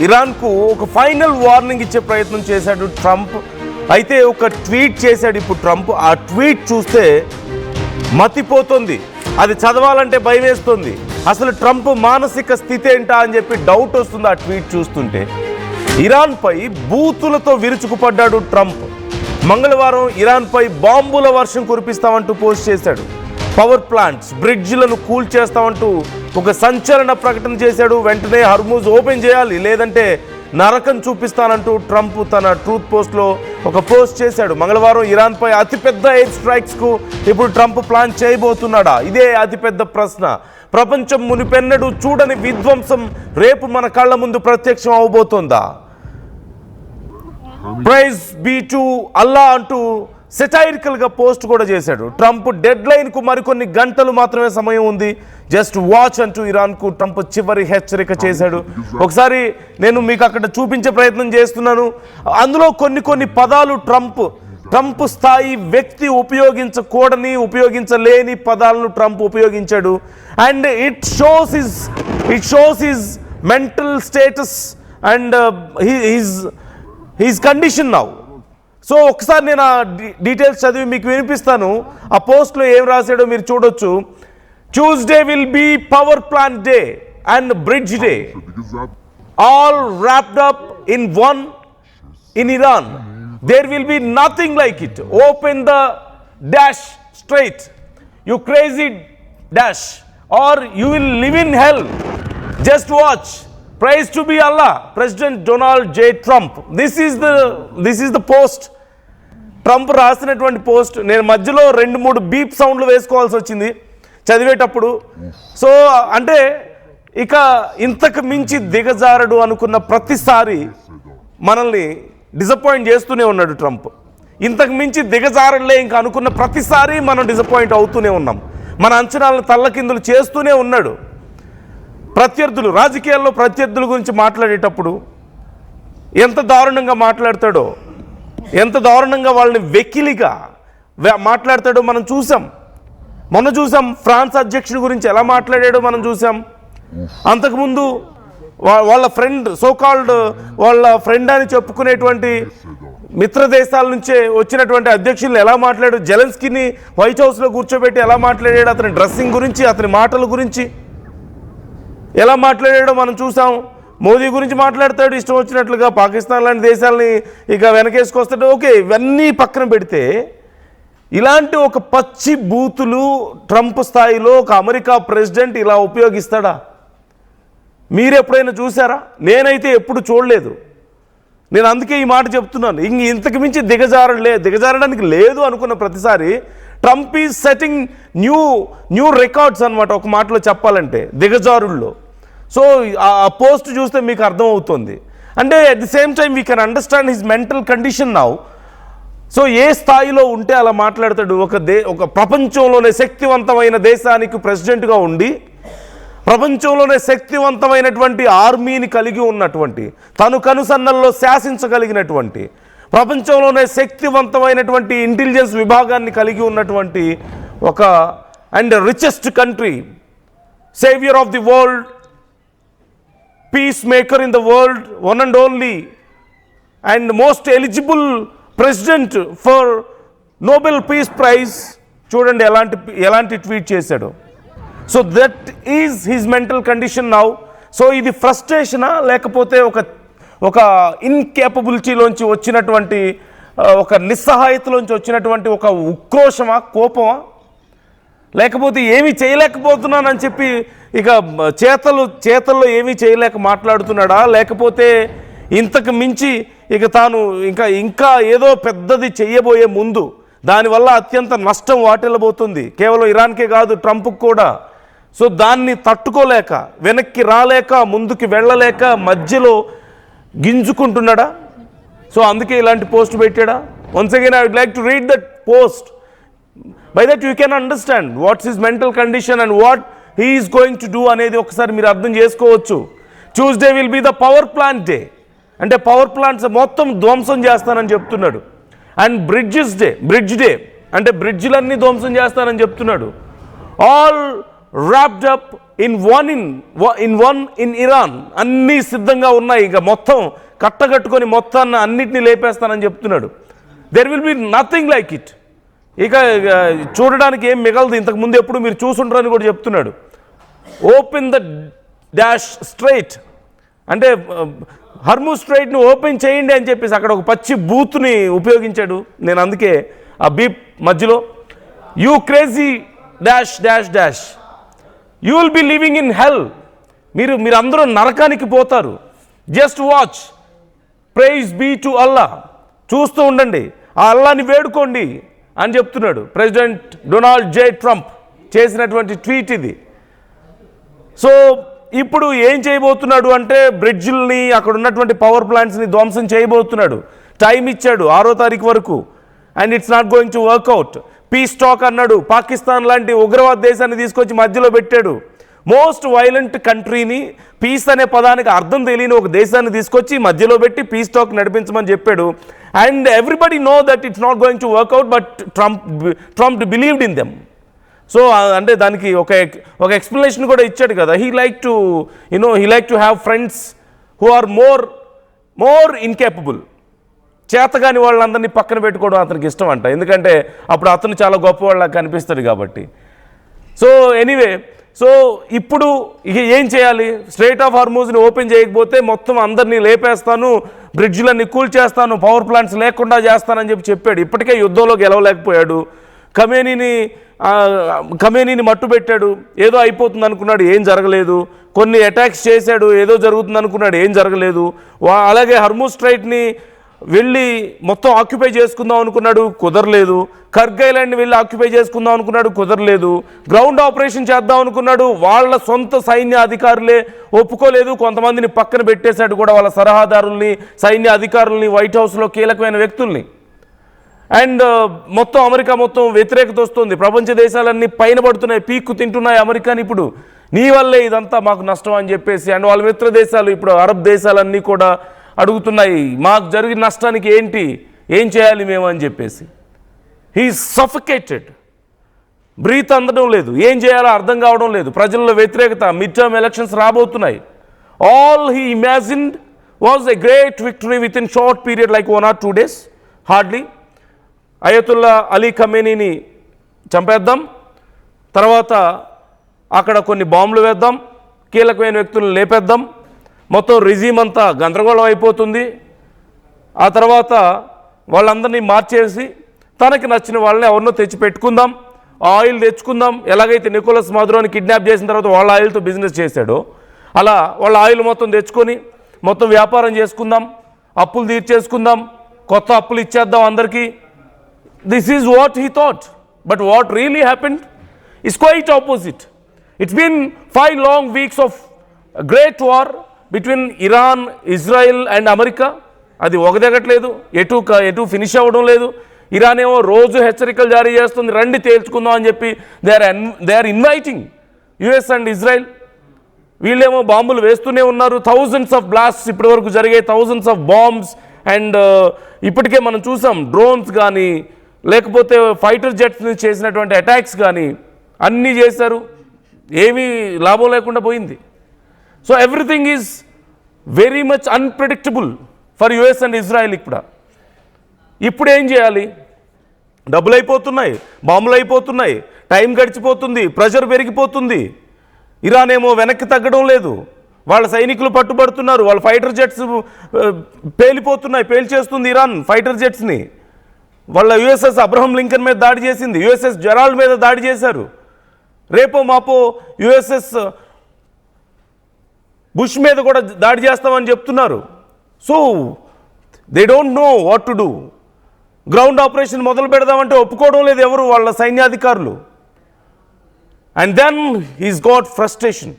ఇరాన్కు ఒక final warning ఇచ్చే ప్రయత్నం చేశాడు ట్రంప్. అయితే ఒక ట్వీట్ చేశాడు ఇప్పుడు ట్రంప్. ఆ ట్వీట్ చూస్తే మతిపోతుంది, అది చదవాలంటే భయం వేస్తుంది. అసలు ట్రంప్ మానసిక స్థితి ఏంటా అని చెప్పి డౌట్ వస్తుంది ఆ ట్వీట్ చూస్తుంటే. ఇరాన్పై బూతులతో విరుచుకుపడ్డాడు ట్రంప్. మంగళవారం ఇరాన్పై బాంబుల వర్షం కురిపిస్తామంటూ పోస్ట్ చేశాడు. పవర్ ప్లాంట్స్, బ్రిడ్జ్లను కూల్ చేస్తామంటూ ఒక సంచలన ప్రకటన చేశాడు. వెంటనే హర్మూజ్ ఓపెన్ చేయాలి, లేదంటే నరకం చూపిస్తానంటూ ట్రంప్ తన ట్రూత్ పోస్ట్లో ఒక పోస్ట్ చేశాడు. మంగళవారం ఇరాన్పై అతిపెద్ద ఎయిర్ స్ట్రైక్స్కు ఇప్పుడు ట్రంప్ ప్లాన్ చేయబోతున్నాడా? ఇదే అతిపెద్ద ప్రశ్న. ప్రపంచం మునిపెన్నడూ చూడని విధ్వంసం రేపు మన కళ్ళ ముందు ప్రత్యక్షం అవబోతోందా? ప్రైజ్ బీ టు అల్లా అంటూ సెటైరికల్గా పోస్ట్ కూడా చేశాడు. ట్రంప్ డెడ్ లైన్కు మరికొన్ని గంటలు మాత్రమే సమయం ఉంది, జస్ట్ వాచ్ అంటూ ఇరాన్కు ట్రంప్ చివరి హెచ్చరిక చేశాడు. ఒకసారి నేను మీకు అక్కడ చూపించే ప్రయత్నం చేస్తున్నాను. అందులో కొన్ని పదాలు ట్రంప్ స్థాయి వ్యక్తి ఉపయోగించలేని పదాలను ట్రంప్ ఉపయోగించాడు. And it shows his mental status and his condition now. So ఒకసారి నేను ఆ డీటెయిల్స్ చదివి మీకు వినిపిస్తాను. ఆ పోస్ట్లో ఏం రాశాడో మీరు చూడొచ్చు. Tuesday will be power plant day and bridge day, all wrapped up in one in Iran. There will be nothing like it. Open the dash straight, you crazy dash, or you will live in hell. Just watch. Praise to be Allah. President Donald J. Trump. This is the post. Trump రాసినటువంటి post. నేను మధ్యలో 2-3 beep సౌండ్లు వేసుకోవాల్సి వచ్చింది చదివేటప్పుడు. So అంటే ఇక ఇంతకు మించి దిగజారడు అనుకున్న ప్రతిసారి మనల్ని డిసప్పాయింట్ చేస్తూనే ఉన్నాడు ట్రంప్. ఇంతకు మించి దిగజారడలే ఇంకా అనుకున్న ప్రతిసారి మనం డిసప్పాయింట్ అవుతూనే ఉన్నాం. మన అంచనాలను తల్లకిందులు చేస్తూనే ఉన్నాడు. రాజకీయాల్లో ప్రత్యర్థుల గురించి మాట్లాడేటప్పుడు ఎంత దారుణంగా మాట్లాడతాడో, ఎంత దారుణంగా వాళ్ళని వెకిలిగా మాట్లాడతాడో మనం చూసాం. మొన్న చూసాం ఫ్రాన్స్ అధ్యక్షుడి గురించి ఎలా మాట్లాడాడో మనం చూసాం. అంతకుముందు వాళ్ళ ఫ్రెండ్, సోకాల్డ్ వాళ్ళ ఫ్రెండ్ అని చెప్పుకునేటువంటి మిత్ర దేశాల నుంచే వచ్చినటువంటి అధ్యక్షులను ఎలా మాట్లాడాడు, జెలెన్స్కీని వైట్ హౌస్లో కూర్చోబెట్టి ఎలా మాట్లాడాడు, అతని డ్రెస్సింగ్ గురించి, అతని మాటల గురించి ఎలా మాట్లాడాడో మనం చూసాం. మోదీ గురించి మాట్లాడతాడు ఇష్టం వచ్చినట్లుగా, పాకిస్తాన్ లాంటి దేశాలని ఇక వెనకేసుకొస్తాడు. ఓకే, ఇవన్నీ పక్కన పెడితే ఇలాంటి ఒక పచ్చి బూతులు ట్రంప్ స్థాయిలో ఒక అమెరికా ప్రెసిడెంట్ ఇలా ఉపయోగిస్తాడా? మీరు ఎప్పుడైనా చూసారా? నేనైతే ఎప్పుడు చూడలేదు. నేను అందుకే ఈ మాట చెప్తున్నాను. ఇంతకు మించి దిగజారడానికి లేదు అనుకున్న ప్రతిసారి Trump is setting new records అనమాట, ఒక మాటలో చెప్పాలంటే దిగజారుల్లో. సో ఆ పోస్ట్ చూస్తే మీకు అర్థమవుతుంది. అంటే at the same time we can understand his mental condition now. So ఏ స్థాయిలో ఉంటే అలా మాట్లాడతాడు? ఒక ప్రపంచంలోనే శక్తివంతమైన దేశానికి ప్రెసిడెంట్గా ఉండి, ప్రపంచంలోనే శక్తివంతమైనటువంటి ఆర్మీని కలిగి ఉన్నటువంటి, తను కనుసన్నల్లో శాసించగలిగినటువంటి, ప్రపంచంలోనే శక్తివంతమైనటువంటి ఇంటెలిజెన్స్ విభాగాన్ని కలిగి ఉన్నటువంటి ఒక and richest country, saviour of the world, peacemaker in the world, one and only and most eligible president for Nobel Peace Prize. చూడండి ఎలాంటి ట్వీట్ చేశాడు. So that is his mental condition now. So ఇది ఫ్రస్ట్రేషనా, లేకపోతే ఒక ఇన్కేపబిలిటీలోంచి వచ్చినటువంటి, ఒక నిస్సహాయతలోంచి వచ్చినటువంటి ఒక ఉక్రోషమా, కోపమా, లేకపోతే ఏమీ చేయలేకపోతున్నానని చెప్పి ఇక చేతల్లో ఏమీ చేయలేక మాట్లాడుతున్నాడా, లేకపోతే ఇంతకు మించి ఇక తాను ఇంకా ఏదో పెద్దది చెయ్యబోయే ముందు దానివల్ల అత్యంత నష్టం వాటిల్లబోతుంది, కేవలం ఇరాన్కే కాదు ట్రంప్కి కూడా. సో దాన్ని తట్టుకోలేక, వెనక్కి రాలేక, ముందుకు వెళ్ళలేక మధ్యలో గింజుకుంటున్నాడా? సో అందుకే ఇలాంటి పోస్ట్ పెట్టాడా? Once again I would like to read that post. By that you can understand what's his mental condition and what he is going to do అనేది ఒకసారి మీరు అర్థం చేసుకోవచ్చు. Tuesday will be the power plant day, అంటే power plants మొత్తం ధ్వంసం చేస్తానని చెప్తున్నాడు. అండ్ బ్రిడ్జ్ డే అంటే బ్రిడ్జ్లన్నీ ధ్వంసం చేస్తానని చెప్తున్నాడు. All wrapped up in one in Iran. అన్నీ సిద్ధంగా ఉన్నాయి, ఇక మొత్తం కట్టగట్టుకొని మొత్తాన్ని అన్నిటినీ లేపేస్తానని చెప్తున్నాడు. There will be nothing like it. ఇక చూడడానికి ఏం మిగలదు, ఇంతకుముందు ఎప్పుడు మీరు చూసుంటారని కూడా చెప్తున్నాడు. ఓపెన్ ద డాష్ స్ట్రైట్ అంటే హర్మూజ్ స్ట్రైట్ని ఓపెన్ చేయండి అని చెప్పేసి అక్కడ ఒక పచ్చి బూత్ని ఉపయోగించాడు. నేను అందుకే ఆ బీప్ మధ్యలో you crazy dash dash dash you will be living in hell. మీరు అందరూ నరకానికి పోతారు. Just watch, praise be to Allah. చూస్తూ ఉండండి, ఆ అల్లాని వేడుకోండి అని చెప్తున్నాడు. ప్రెసిడెంట్ డొనాల్డ్ జే ట్రంప్ చేసినటువంటి ట్వీట్ ఇది. సో ఇప్పుడు ఏం చేయబోతున్నాడు అంటే బ్రిడ్జిల్ని, అక్కడ ఉన్నటువంటి పవర్ ప్లాంట్స్ని ధ్వంసం చేయబోతున్నాడు. టైం ఇచ్చాడు 6వ తారీఖు వరకు. And it's not going to work out. Peace talk అన్నాడు. పాకిస్తాన్ లాంటి ఉగ్రవాద దేశాన్ని తీసుకొచ్చి మధ్యలో పెట్టాడు. మోస్ట్ వైలెంట్ కంట్రీని, పీస్ అనే పదానికి అర్థం తెలియని ఒక దేశాన్ని తీసుకొచ్చి మధ్యలో పెట్టి పీస్ టాక్ నడిపించమని చెప్పాడు. And everybody know that it's not going to work out, but Trump believed in them. So అంటే దానికి ఒక ఎక్స్ప్లెనేషన్ కూడా ఇచ్చాడు కదా. He like to have friends who are more incapable. చేతగాని వాళ్ళందరినీ పక్కన పెట్టుకోవడం అతనికి ఇష్టం అంట, ఎందుకంటే అప్పుడు అతను చాలా గొప్పవాళ్ళ కనిపిస్తాడు కాబట్టి. సో ఎనీవే, సో ఇప్పుడు ఇక ఏం చేయాలి? స్ట్రైట్ ఆఫ్ హార్మూజ్ని ఓపెన్ చేయకపోతే మొత్తం అందరినీ లేపేస్తాను, బ్రిడ్జ్లన్నీ కూల్చేస్తాను, పవర్ ప్లాంట్స్ లేకుండా చేస్తానని చెప్పాడు. ఇప్పటికే యుద్ధంలో గెలవలేకపోయాడు. ఖమేనీని మట్టు పెట్టాడు. ఏదో అయిపోతుంది అనుకున్నాడు, ఏం జరగలేదు. కొన్ని అటాక్స్ చేశాడు, ఏదో జరుగుతుంది అనుకున్నాడు, ఏం జరగలేదు. అలాగే హర్మూజ్ స్ట్రైట్ని వెళ్ళి మొత్తం ఆక్యుపై చేసుకుందాం అనుకున్నాడు, కుదరలేదు. కర్గ్ ఐలాండ్ని వెళ్ళి ఆక్యుపై చేసుకుందాం అనుకున్నాడు, కుదరలేదు. గ్రౌండ్ ఆపరేషన్ చేద్దాం అనుకున్నాడు, వాళ్ళ సొంత సైన్య అధికారులే ఒప్పుకోలేదు. కొంతమందిని పక్కన పెట్టేశాడు కూడా, వాళ్ళ సలహాదారుల్ని, సైన్య అధికారుల్ని, వైట్ హౌస్లో కీలకమైన వ్యక్తుల్ని. అండ్ మొత్తం అమెరికా మొత్తం వ్యతిరేకత వస్తుంది. ప్రపంచ దేశాలన్నీ పైన పడుతున్నాయి, పీక్కు తింటున్నాయి అమెరికాని. ఇప్పుడు నీ వల్లే ఇదంతా మాకు నష్టం అని చెప్పేసి. అండ్ వాళ్ళ మిత్ర దేశాలు, ఇప్పుడు అరబ్ దేశాలన్నీ కూడా అడుగుతున్నాయి, మాకు జరిగిన నష్టానికి ఏం చేయాలి మేము అని చెప్పేసి. హీ సఫికేటెడ్, బ్రీత్ అందడం లేదు, ఏం చేయాలో అర్థం కావడం లేదు. ప్రజల్లో వ్యతిరేకత, మిడ్ టర్మ్ ఎలక్షన్స్ రాబోతున్నాయి. All he imagined was a great victory within short period, like 1 or 2 days hardly. Ayatollah Ali ఖమేనీని చంపేద్దాం, తర్వాత అక్కడ కొన్ని బాంబులు వేద్దాం, కీలకమైన వ్యక్తులను లేపేద్దాం, మొత్తం రిజీమ్ అంతా గందరగోళం అయిపోతుంది. ఆ తర్వాత వాళ్ళందరినీ మార్చేసి తనకి నచ్చిన వాళ్ళని ఎవరినో తెచ్చి పెట్టుకుందాం, ఆయిల్ తెచ్చుకుందాం. ఎలాగైతే నికోలస్ మాదురోని కిడ్నాప్ చేసిన తర్వాత వాళ్ళ ఆయిల్తో బిజినెస్ చేశాడో అలా వాళ్ళ ఆయిల్ మొత్తం తెచ్చుకొని మొత్తం వ్యాపారం చేసుకుందాం, అప్పులు తీర్చేసుకుందాం, కొత్త అప్పులు ఇచ్చేద్దాం అందరికీ. This is what he thought, but what really happened is quite opposite. It's been 5 long weeks of a great war between Iran, Israel and America. అది ఒకదగట్లేదు, ఎటు ఫినిష్ అవ్వడం లేదు. ఇరాన్ ఏమో రోజు హెచ్చరికలు జారీ చేస్తుంది, రండి తేల్చుకుందాం అని చెప్పి they are inviting US and Israel. వీళ్ళేమో బాంబులు వేస్తూనే ఉన్నారు. థౌజండ్స్ ఆఫ్ బ్లాస్ట్స్ ఇప్పటి వరకు జరిగాయి, థౌజండ్స్ ఆఫ్ బాంబ్స్. అండ్ ఇప్పటికే మనం చూసాం డ్రోన్స్ కానీ లేకపోతే ఫైటర్ జెట్స్ నుంచి చేసినటువంటి అటాక్స్ కానీ అన్నీ చేశారు, ఏమీ లాభం లేకుండా పోయింది. So everything is very much unpredictable for US and Israel. ఇప్పుడు ఏం చేయాలి? డబ్బులు అయిపోతున్నాయి, బాంబులు అయిపోతున్నాయి, టైం గడిచిపోతుంది, ప్రెషర్ పెరిగిపోతుంది. ఇరాన్ ఏమో వెనక్కి తగ్గడం లేదు, వాళ్ళ సైనికులు పట్టుబడుతున్నారు, వాళ్ళ ఫైటర్ జెట్స్ పేలిపోతున్నాయి, పేల్చేస్తుంది ఇరాన్ ఫైటర్ జెట్స్ని. వాళ్ళ యుఎస్ఎస్ అబ్రహం లింకన్ మీద దాడి చేసింది, యుఎస్ఎస్ జెరాల్డ్ మీద దాడి చేశారు. రేపో మాపో యుఎస్ఎస్ బుష్ మీద కూడా దాడి చేస్తామని చెప్తున్నారు. So they don't know what to do. Ground operation మొదలు పెడదామంటే ఒప్పుకోవడం లేదు ఎవరు, వాళ్ళ సైన్యాధికారులు. And then he's got frustration.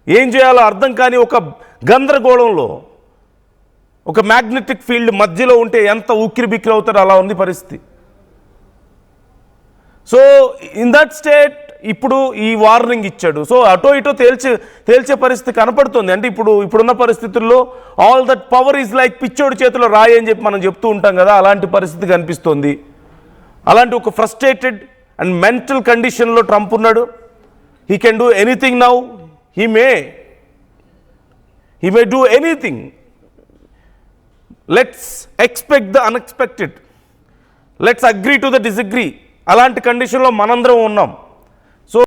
ఏం చేయాలో అర్థం కాని ఒక గందరగోళంలో, ఒక మ్యాగ్నెటిక్ ఫీల్డ్ మధ్యలో ఉంటే ఎంత ఉక్కిరి బిక్కిరి అవుతారో అలా ఉంది పరిస్థితి. సో ఇన్ దట్ స్టేట్ ఇప్పుడు ఈ వార్నింగ్ ఇచ్చాడు. సో అటో ఇటో తేల్చే పరిస్థితి కనపడుతుంది. అంటే ఇప్పుడున్న పరిస్థితుల్లో all that power is like పిచ్చోడి చేతిలో రాయి అని చెప్పి మనం చెప్తూ ఉంటాం కదా, అలాంటి పరిస్థితి కనిపిస్తోంది. అలాంటి ఒక ఫ్రస్ట్రేటెడ్ అండ్ మెంటల్ కండిషన్లో ట్రంప్ ఉన్నాడు. He can do anything now, he may do anything. Let's expect the unexpected, let's agree to the disagree. అలాంటి కండిషన్లో మనందరం ఉన్నాం.